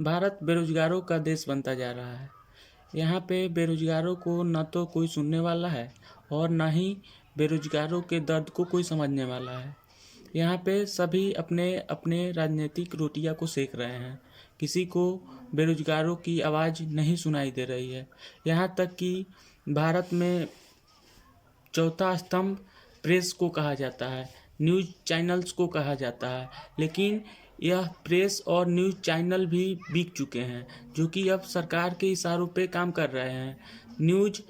भारत बेरोजगारों का देश बनता जा रहा है। यहाँ पे बेरोजगारों को न तो कोई सुनने वाला है और न ही बेरोजगारों के दर्द को कोई समझने वाला है। यहाँ पे सभी अपने अपने राजनीतिक रोटियां को सेक रहे हैं। किसी को बेरोजगारों की आवाज़ नहीं सुनाई दे रही है। यहाँ तक कि भारत में चौथा स्तंभ प्रेस को कहा जाता है, न्यूज़ चैनल्स को कहा जाता है, लेकिन यह प्रेस और न्यूज़ चैनल भी बिक चुके हैं, जो कि अब सरकार के इशारों पे काम कर रहे हैं। न्यूज़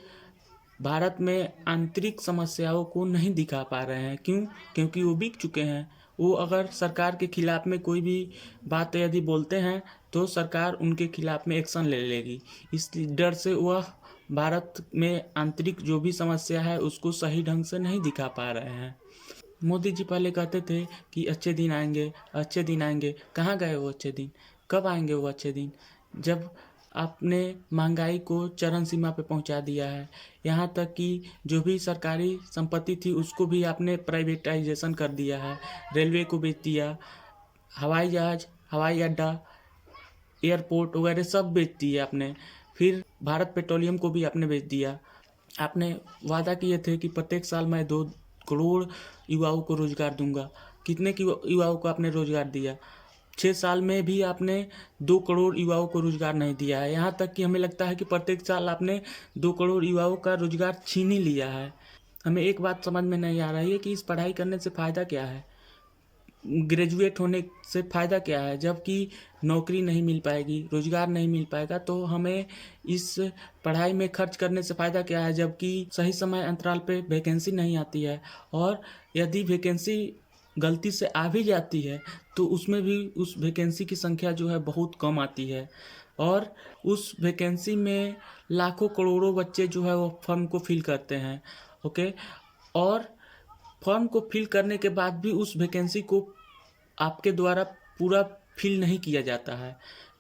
भारत में आंतरिक समस्याओं को नहीं दिखा पा रहे हैं। क्यों? क्योंकि वो बिक चुके हैं। वो अगर सरकार के खिलाफ में कोई भी बात यदि बोलते हैं तो सरकार उनके खिलाफ में एक्शन ले लेगी। इस डर से वह भारत में आंतरिक जो भी समस्या है उसको सही ढंग से नहीं दिखा पा रहे हैं। मोदी जी पहले कहते थे कि अच्छे दिन आएंगे, अच्छे दिन आएंगे। कहाँ गए वो अच्छे दिन? कब आएंगे वो अच्छे दिन? जब आपने महंगाई को चरम सीमा पे पहुंचा दिया है। यहाँ तक कि जो भी सरकारी संपत्ति थी उसको भी आपने प्राइवेटाइजेशन कर दिया है। रेलवे को बेच दिया, हवाई जहाज, हवाई अड्डा, एयरपोर्ट वगैरह सब बेच दिए आपने। फिर भारत पेट्रोलियम को भी आपने बेच दिया। आपने वादा किए थे कि प्रत्येक साल मैं 2 करोड़ युवाओं को रोजगार दूंगा। कितने की युवाओं को आपने रोजगार दिया? 6 साल में भी आपने 2 करोड़ युवाओं को रोजगार नहीं दिया है। यहाँ तक कि हमें लगता है कि प्रत्येक साल आपने 2 करोड़ युवाओं का रोजगार छीन ही लिया है। हमें एक बात समझ में नहीं आ रही है कि इस पढ़ाई करने से फ़ायदा क्या है, ग्रेजुएट होने से फ़ायदा क्या है? जबकि नौकरी नहीं मिल पाएगी, रोज़गार नहीं मिल पाएगा, तो हमें इस पढ़ाई में खर्च करने से फ़ायदा क्या है? जबकि सही समय अंतराल पे वैकेंसी नहीं आती है, और यदि वैकेंसी गलती से आ भी जाती है तो उसमें भी उस वैकेंसी की संख्या जो है बहुत कम आती है, और उस वैकेंसी में लाखों करोड़ों बच्चे जो है वो फॉर्म को फिल करते हैं। ओके, और फॉर्म को फिल करने के बाद भी उस वैकेंसी को आपके द्वारा पूरा फिल नहीं किया जाता है।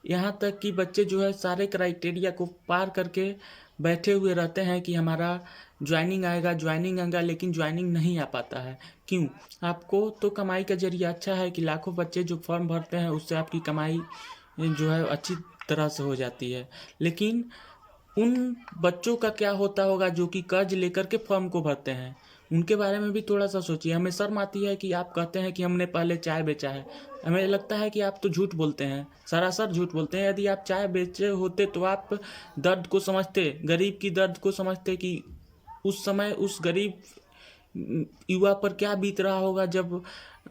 यहाँ तक कि बच्चे जो है सारे क्राइटेरिया को पार करके बैठे हुए रहते हैं कि हमारा ज्वाइनिंग आएगा, लेकिन ज्वाइनिंग नहीं आ पाता है। क्यों? आपको तो कमाई का जरिया अच्छा है कि लाखों बच्चे जो फॉर्म भरते हैं उससे आपकी कमाई जो है अच्छी तरह से हो जाती है, लेकिन उन बच्चों का क्या होता होगा जो कि कर्ज लेकर के फॉर्म को भरते हैं? उनके बारे में भी थोड़ा सा सोचिए। हमें शर्म आती है कि आप कहते हैं कि हमने पहले चाय बेचा है। हमें लगता है कि आप तो झूठ बोलते हैं, सरासर झूठ बोलते हैं। यदि आप चाय बेचे होते तो आप दर्द को समझते, गरीब की दर्द को समझते कि उस समय उस गरीब युवा पर क्या बीत रहा होगा जब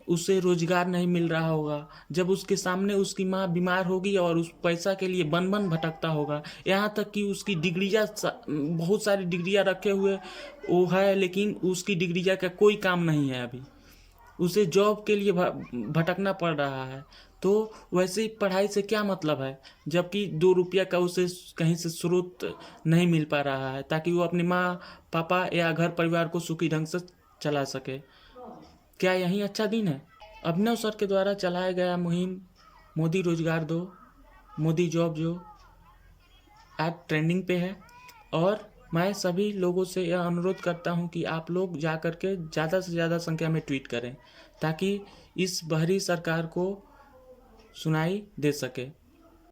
उसे रोजगार नहीं मिल रहा होगा, जब उसके सामने उसकी माँ बीमार होगी और उस पैसा के लिए बन बन भटकता होगा। यहाँ तक कि उसकी डिग्रियाँ बहुत सारी डिग्रियाँ रखे हुए वो है, लेकिन उसकी डिग्रियाँ का कोई काम नहीं है। अभी उसे जॉब के लिए भटकना पड़ रहा है। तो वैसे ही पढ़ाई से क्या मतलब है जबकि 2 रुपया का उसे कहीं से स्रोत नहीं मिल पा रहा है ताकि वो अपनी माँ पापा या घर परिवार को सुखी ढंग से चला सके। क्या यही अच्छा दिन है? अभिनव सर के द्वारा चलाया गया मुहिम मोदी रोजगार दो, मोदी जॉब जो आज ट्रेंडिंग पे है, और मैं सभी लोगों से यह अनुरोध करता हूं कि आप लोग जा कर के ज़्यादा से ज़्यादा संख्या में ट्वीट करें ताकि इस बहरी सरकार को सुनाई दे सके।